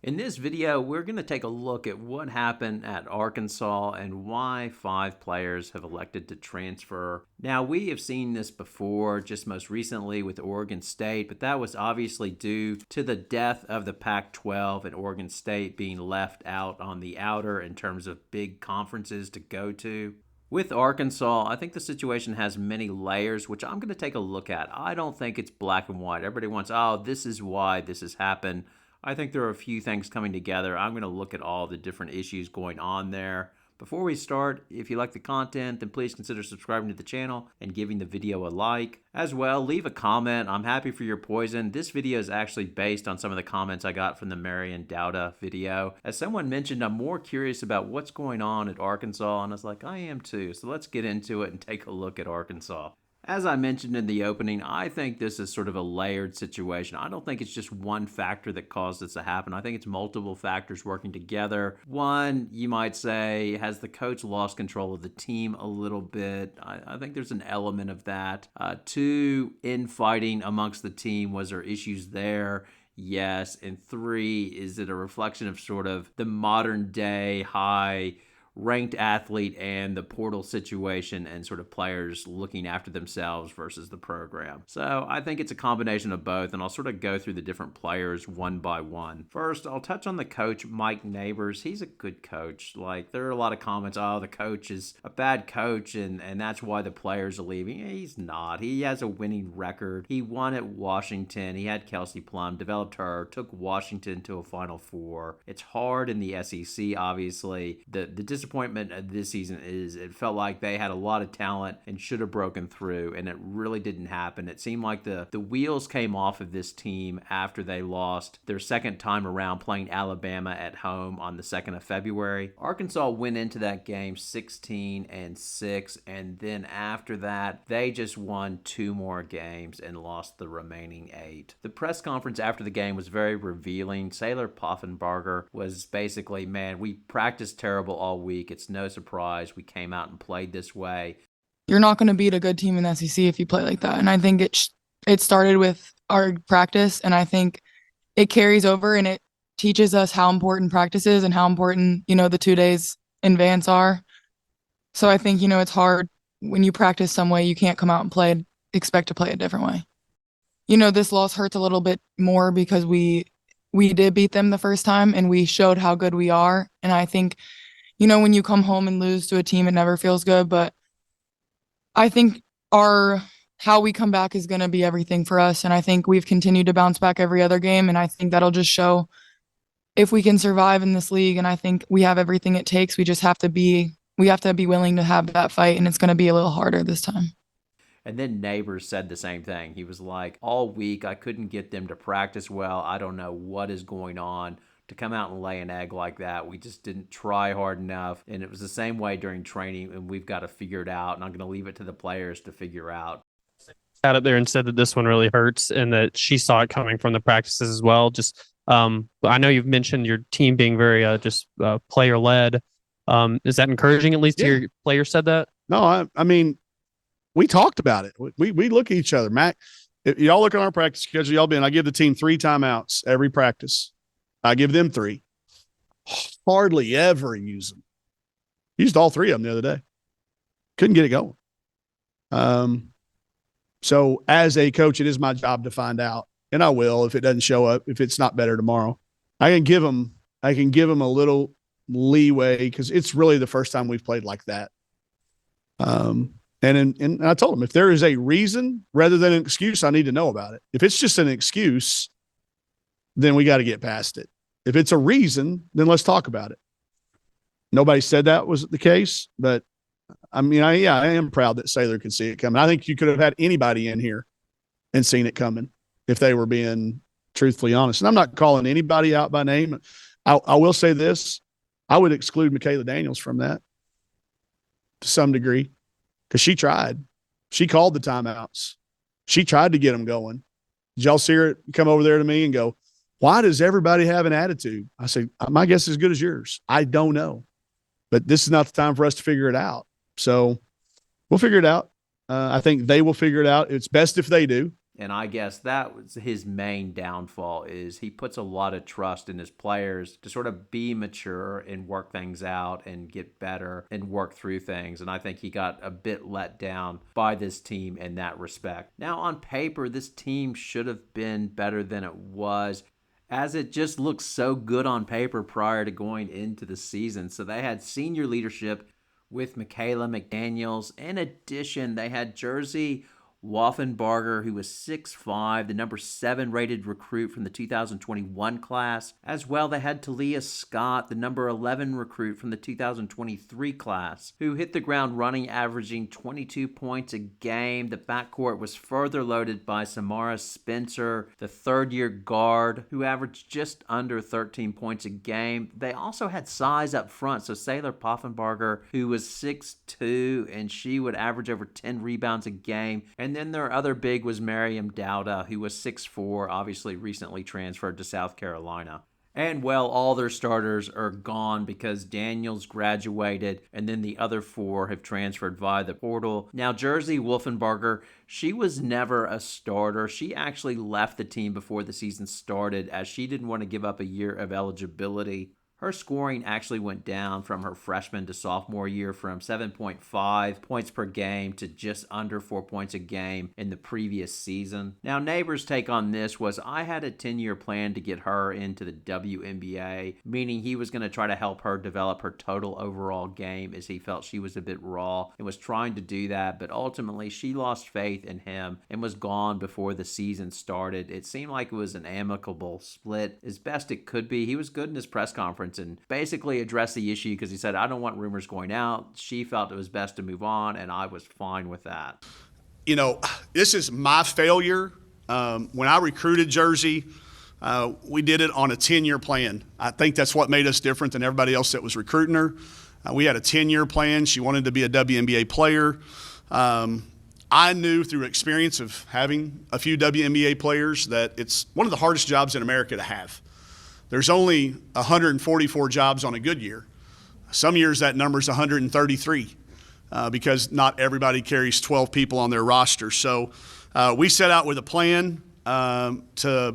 In this video, we're going to take a look at what happened at Arkansas and why 5 players have elected to transfer. Now, we have seen this before, just most recently with Oregon State, but that was obviously due to the death of the Pac-12 and Oregon State being left out on the outer in terms of big conferences to go to. With Arkansas, I think the situation has many layers, which I'm going to take a look at. I don't think it's black and white. Everybody wants, oh, this is why this has happened. I think there are a few things coming together. I'm going to look at all the different issues going on there. Before we start, if you like the content, then please consider subscribing to the channel and giving the video a like. As well, leave a comment. I'm happy for your poison. This video is actually based on some of the comments I got from the Maryam Dauda video. As someone mentioned, I'm more curious about what's going on at Arkansas, and I was like, I am too. So let's get into it and take a look at Arkansas. As I mentioned in the opening, I think this is sort of a layered situation. I don't think it's just one factor that caused this to happen. I think it's multiple factors working together. One, you might say, has the coach lost control of the team a little bit? I think there's an element of that. Two, infighting amongst the team. Was there issues there? Yes. And three, is it a reflection of sort of the modern day high ranked athlete and the portal situation and sort of players looking after themselves versus the program? So I think it's a combination of both, and I'll sort of go through the different players one by one. First, I'll touch on the coach, Mike Neighbors. He's a good coach. Like, there are a lot of comments, oh, the coach is a bad coach and that's why the players are leaving. He's not. He has a winning record. He won at Washington. He had Kelsey Plum, developed her, took Washington to a Final Four. It's hard in the SEC, obviously. The disappointment of this season is it felt like they had a lot of talent and should have broken through, and it really didn't happen. It seemed like the wheels came off of this team after they lost their second time around playing Alabama at home on the 2nd of February. Arkansas went into that game 16-6, and then after that, they just won 2 more games and lost the remaining 8. The press conference after the game was very revealing. Saylor Poffenbarger was basically, man, we practiced terrible all week. It's no surprise we came out and played this way. You're not going to beat a good team in the SEC if you play like that. And I think it started with our practice, and I think it carries over and it teaches us how important practice is and how important, the 2 days in advance are. So I think, it's hard when you practice some way, you can't come out and expect to play a different way. This loss hurts a little bit more because we did beat them the first time and we showed how good we are. And I think, when you come home and lose to a team, it never feels good. But I think how we come back is going to be everything for us. And I think we've continued to bounce back every other game. And I think that'll just show if we can survive in this league. And I think we have everything it takes. We have to be willing to have that fight. And it's going to be a little harder this time. And then Neighbors said the same thing. He was like, all week, I couldn't get them to practice well. I don't know what is going on to come out and lay an egg like that. We just didn't try hard enough. And it was the same way during training, and we've got to figure it out. And I'm going to leave it to the players to figure out. Out up there and said that this one really hurts and that she saw it coming from the practices as well. Just I know you've mentioned your team being very player led. Is that encouraging, at least to your players said that? No, I mean, we talked about it. We look at each other. Mac, if y'all look at our practice schedule, I give the team 3 timeouts every practice. I give them 3. Hardly ever use them. Used all 3 of them the other day. Couldn't get it going. So as a coach, it is my job to find out, and I will if it doesn't show up, if it's not better tomorrow. I can give them a little leeway because it's really the first time we've played like that. And I told them, if there is a reason rather than an excuse, I need to know about it. If it's just an excuse, then we got to get past it. If it's a reason, then let's talk about it. Nobody said that was the case, but I mean, I am proud that Saylor could see it coming. I think you could have had anybody in here and seen it coming if they were being truthfully honest. And I'm not calling anybody out by name. I will say this. I would exclude Michaela Daniels from that to some degree because she tried. She called the timeouts. She tried to get them going. Did y'all see her come over there to me and go, why does everybody have an attitude? I say, my guess is as good as yours. I don't know. But this is not the time for us to figure it out. So we'll figure it out. I think they will figure it out. It's best if they do. And I guess that was his main downfall, is he puts a lot of trust in his players to sort of be mature and work things out and get better and work through things. And I think he got a bit let down by this team in that respect. Now, on paper, this team should have been better than it was, as it just looked so good on paper prior to going into the season. So they had senior leadership with Michaela McDaniels. In addition, they had Jersey Wolfenbarger, who was 6'5", the number 7 rated recruit from the 2021 class. As well, they had Taliah Scott, the number 11 recruit from the 2023 class, who hit the ground running, averaging 22 points a game. The backcourt was further loaded by Samar Spencer, the third-year guard, who averaged just under 13 points a game. They also had size up front, so Saylor Poffenbarger, who was 6'2", and she would average over 10 rebounds a game. And then their other big was Maryam Dauda, who was 6'4", obviously recently transferred to South Carolina. And, well, all their starters are gone because Daniels graduated, and then the other 4 have transferred via the portal. Now, Jersey Wolfenbarger, she was never a starter. She actually left the team before the season started, as she didn't want to give up a year of eligibility. Her scoring actually went down from her freshman to sophomore year from 7.5 points per game to just under 4 points a game in the previous season. Now, Neighbors' take on this was, I had a 10-year plan to get her into the WNBA, meaning he was going to try to help her develop her total overall game, as he felt she was a bit raw and was trying to do that, but ultimately she lost faith in him and was gone before the season started. It seemed like it was an amicable split, as best it could be. He was good in his press conference and basically addressed the issue because he said, I don't want rumors going out. She felt it was best to move on, and I was fine with that. You know, this is my failure. When I recruited Jersey, we did it on a 10-year plan. I think that's what made us different than everybody else that was recruiting her. We had a 10-year plan. She wanted to be a WNBA player. I knew through experience of having a few WNBA players that it's one of the hardest jobs in America to have. There's only 144 jobs on a good year. Some years that number's 133 because not everybody carries 12 people on their roster. So we set out with a plan to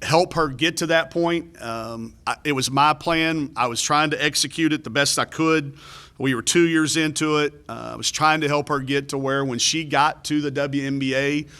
help her get to that point. It was my plan. I was trying to execute it the best I could. We were 2 years into it. I was trying to help her get to where when she got to the WNBA,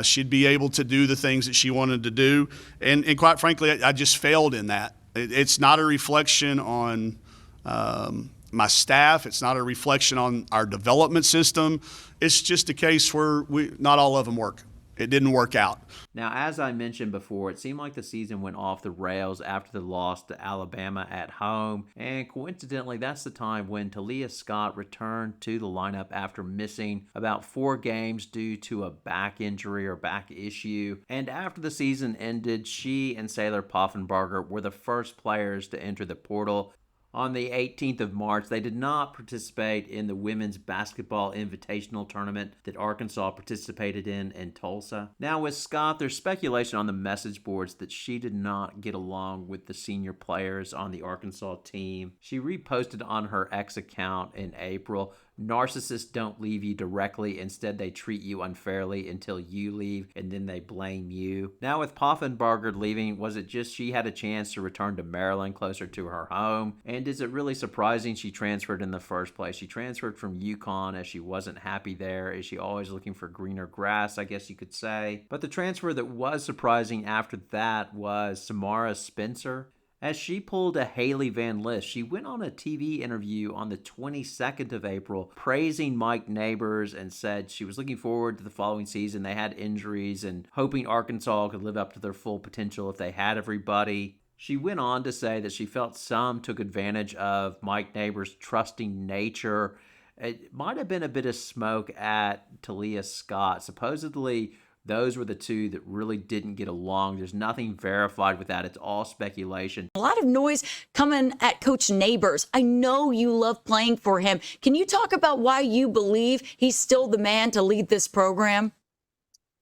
she'd be able to do the things that she wanted to do. And quite frankly, I just failed in that. It's not a reflection on my staff. It's not a reflection on our development system. It's just a case where not all of them work. It didn't work out. Now, as I mentioned before, it seemed like the season went off the rails after the loss to Alabama at home, and coincidentally, that's the time when Taliah Scott returned to the lineup after missing about 4 games due to a back injury or back issue. And after the season ended, she and Saylor Poffenbarger were the first players to enter the portal. On the 18th of March, they did not participate in the women's basketball invitational tournament that Arkansas participated in Tulsa. Now, with Scott, there's speculation on the message boards that she did not get along with the senior players on the Arkansas team. She reposted on her X account in April, "Narcissists don't leave you directly. Instead, they treat you unfairly until you leave, and then they blame you." Now, with Poffenbarger leaving, was it just she had a chance to return to Maryland, closer to her home? And is it really surprising she transferred in the first place? She transferred from UConn as she wasn't happy there. Is she always looking for greener grass, I guess you could say? But the transfer that was surprising after that was Samar Spencer, as she pulled a Haley Van List. She went on a TV interview on the 22nd of April praising Mike Neighbors and said she was looking forward to the following season. They had injuries and hoping Arkansas could live up to their full potential if they had everybody. She went on to say that she felt some took advantage of Mike Neighbors' trusting nature. It might have been a bit of smoke at Taliah Scott. Supposedly, those were the two that really didn't get along. There's nothing verified with that. It's all speculation. A lot of noise coming at Coach Neighbors. I know you love playing for him. Can you talk about why you believe he's still the man to lead this program?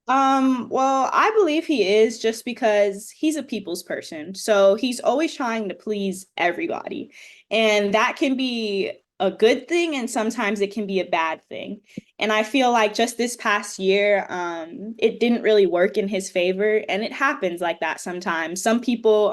Well, I believe he is, just because he's a people's person. So he's always trying to please everybody. And that can be a good thing and sometimes it can be a bad thing. And I feel like just this past year, it didn't really work in his favor. And it happens like that sometimes. Some people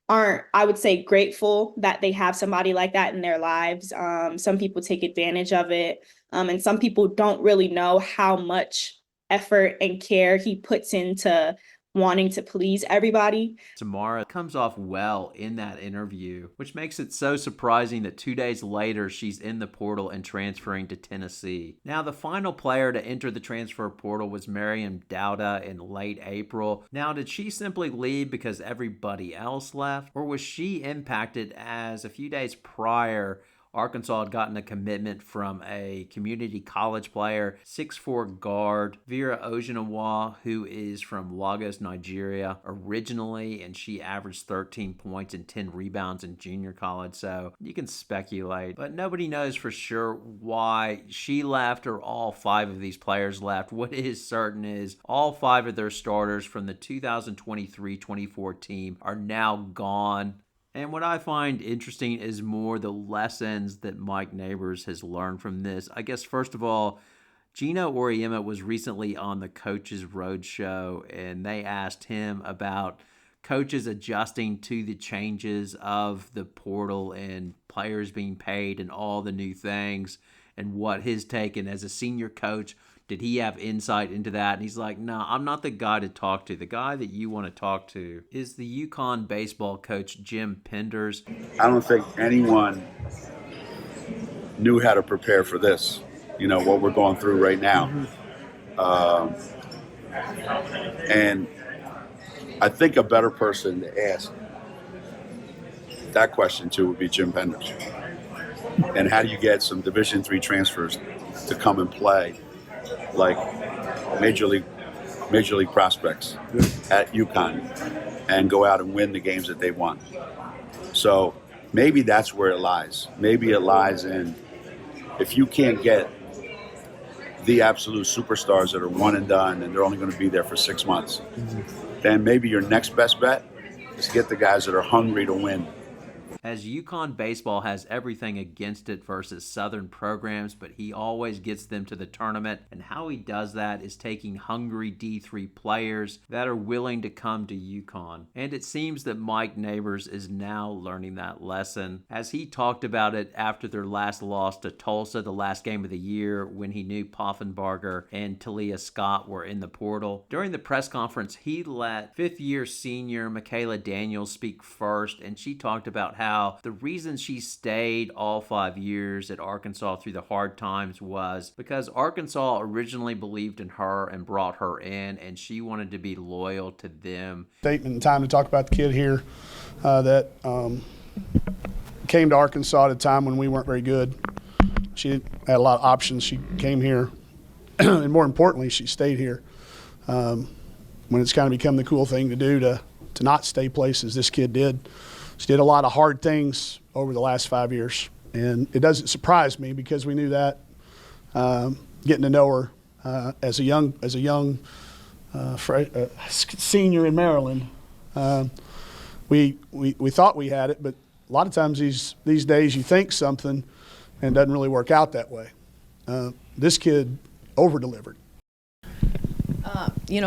aren't, I would say, grateful that they have somebody like that in their lives. Some people take advantage of it. And some people don't really know how much effort and care he puts into wanting to please everybody. Samar comes off well in that interview, which makes it so surprising that 2 days later she's in the portal and transferring to Tennessee. Now, the final player to enter the transfer portal was Maryam Dauda in late April. Now, did she simply leave because everybody else left, or was she impacted as a few days prior Arkansas had gotten a commitment from a community college player, 6'4" guard, Vera Ojinawa, who is from Lagos, Nigeria originally, and she averaged 13 points and 10 rebounds in junior college, so you can speculate. But nobody knows for sure why she left or all 5 of these players left. What is certain is all 5 of their starters from the 2023-24 team are now gone. And what I find interesting is more the lessons that Mike Neighbors has learned from this. I guess, first of all, Gino Auriemma was recently on the Coaches Roadshow, and they asked him about coaches adjusting to the changes of the portal and players being paid and all the new things, and what his take. And as a senior coach, did he have insight into that? And he's like, no, I'm not the guy to talk to. The guy that you want to talk to is the UConn baseball coach, Jim Penders. I don't think anyone knew how to prepare for this, what we're going through right now. And I think a better person to ask that question to would be Jim Penders. And how do you get some Division III transfers to come and play like major league prospects at UConn and go out and win the games that they won? So maybe that's where it lies. Maybe it lies in, if you can't get the absolute superstars that are one and done and they're only going to be there for 6 months, then maybe your next best bet is get the guys that are hungry to win. As UConn baseball has everything against it versus Southern programs, but he always gets them to the tournament, and how he does that is taking hungry D3 players that are willing to come to UConn. And it seems that Mike Neighbors is now learning that lesson, as he talked about it after their last loss to Tulsa, the last game of the year, when he knew Poffenbarger and Taliah Scott were in the portal. During the press conference, he let fifth-year senior Michaela Daniels speak first, and she talked about how the reason she stayed all 5 years at Arkansas through the hard times was because Arkansas originally believed in her and brought her in, and she wanted to be loyal to them. Statement and time to talk about the kid here that came to Arkansas at a time when we weren't very good. She had a lot of options. She came here, and more importantly, she stayed here. When it's kind of become the cool thing to do to not stay places, this kid did. She did a lot of hard things over the last 5 years, and it doesn't surprise me because we knew that getting to know her as a young senior in Maryland. We thought we had it, but a lot of times these days you think something and it doesn't really work out that way. This kid over-delivered.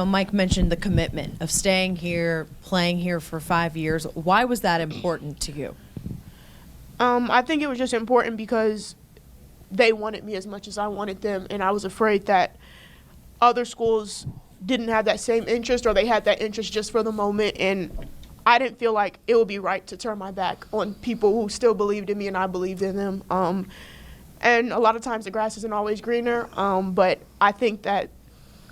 Mike mentioned the commitment of staying here, playing here for 5 years. Why was that important to you? I think it was just important because they wanted me as much as I wanted them, and I was afraid that other schools didn't have that same interest, or they had that interest just for the moment, and I didn't feel like it would be right to turn my back on people who still believed in me and I believed in them. And a lot of times the grass isn't always greener, but I think that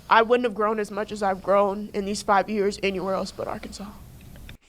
I wouldn't have grown as much as I've grown in these 5 years anywhere else but Arkansas.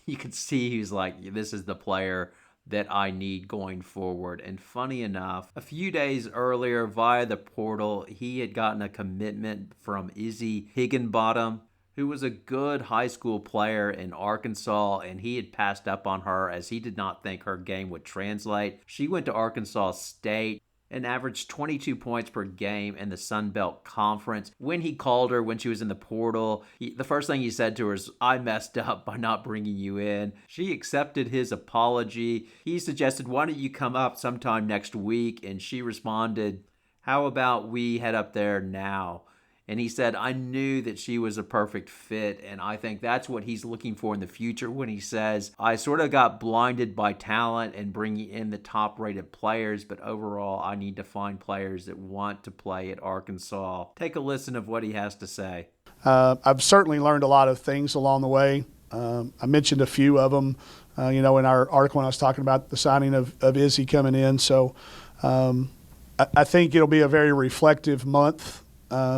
You could see he's like, this is the player that I need going forward. And funny enough, a few days earlier via the portal, he had gotten a commitment from Izzy Higginbottom, who was a good high school player in Arkansas, and he had passed up on her as he did not think her game would translate. She went to Arkansas State, and averaged 22 points per game in the Sun Belt Conference. When he called her when she was in the portal, the first thing he said to her is, "I messed up by not bringing you in." She accepted his apology. He suggested, "Why don't you come up sometime next week?" And she responded, "How about we head up there now?" And he said, "I knew that she was a perfect fit." And I think that's what he's looking for in the future when he says, "I sort of got blinded by talent and bringing in the top rated players, but overall I need to find players that want to play at Arkansas." Take a listen of what he has to say. I've certainly learned a lot of things along the way. I mentioned a few of them, in our article when I was talking about the signing of Izzy coming in. So I think it'll be a very reflective month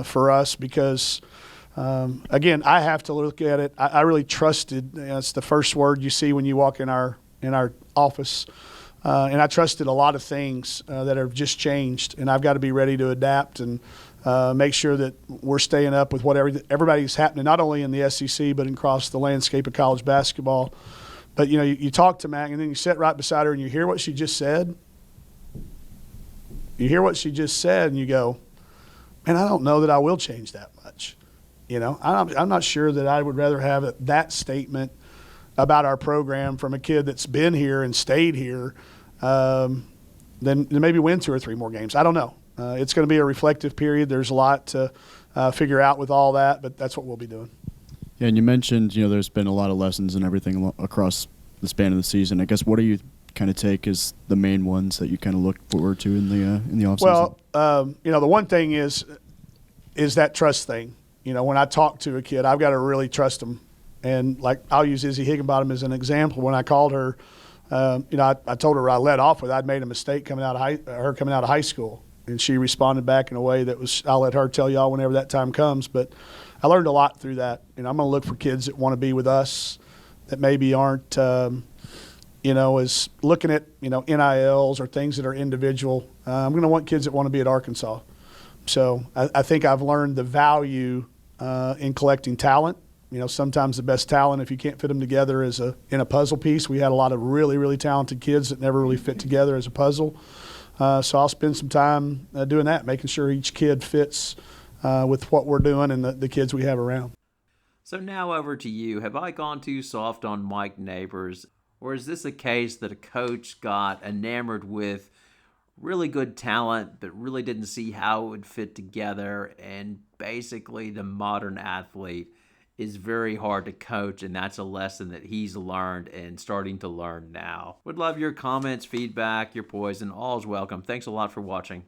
for us because, again, I have to look at it. I really trusted. It's the first word you see when you walk in our office, and I trusted a lot of things that have just changed, and I've got to be ready to adapt and make sure that we're staying up with what everybody's happening, not only in the SEC but across the landscape of college basketball. But you talk to Mac, and then you sit right beside her, and you hear what she just said. You hear what she just said, and you go, "Man, I don't know that I will change that much." I'm not sure that I would rather have that statement about our program from a kid that's been here and stayed here than maybe win 2 or 3 more games. I don't know. It's going to be a reflective period. There's a lot to figure out with all that, but that's what we'll be doing. Yeah, and you mentioned, there's been a lot of lessons and everything across the span of the season. I guess what do you kind of take as the main ones that you kind of look forward to in the offseason? Well, the one thing is that trust thing. When I talk to a kid, I've got to really trust them. And I'll use Izzy Higginbottom as an example. When I called her, I told her I led off with I'd made a mistake coming out of high school, and she responded back in a way that was, I'll let her tell y'all whenever that time comes. But I learned a lot through that. I'm going to look for kids that want to be with us, that maybe aren't, as looking at NILs or things that are individual. I'm going to want kids that want to be at Arkansas. So I think I've learned the value in collecting talent. Sometimes the best talent, if you can't fit them together in a puzzle piece. We had a lot of really, really talented kids that never really fit together as a puzzle. So I'll spend some time doing that, making sure each kid fits with what we're doing and the kids we have around. So now over to you. Have I gone too soft on Mike Neighbors? Or is this a case that a coach got enamored with really good talent, but really didn't see how it would fit together, and basically the modern athlete is very hard to coach, and that's a lesson that he's learned and starting to learn now? Would love your comments, feedback, your poison. All is welcome. Thanks a lot for watching.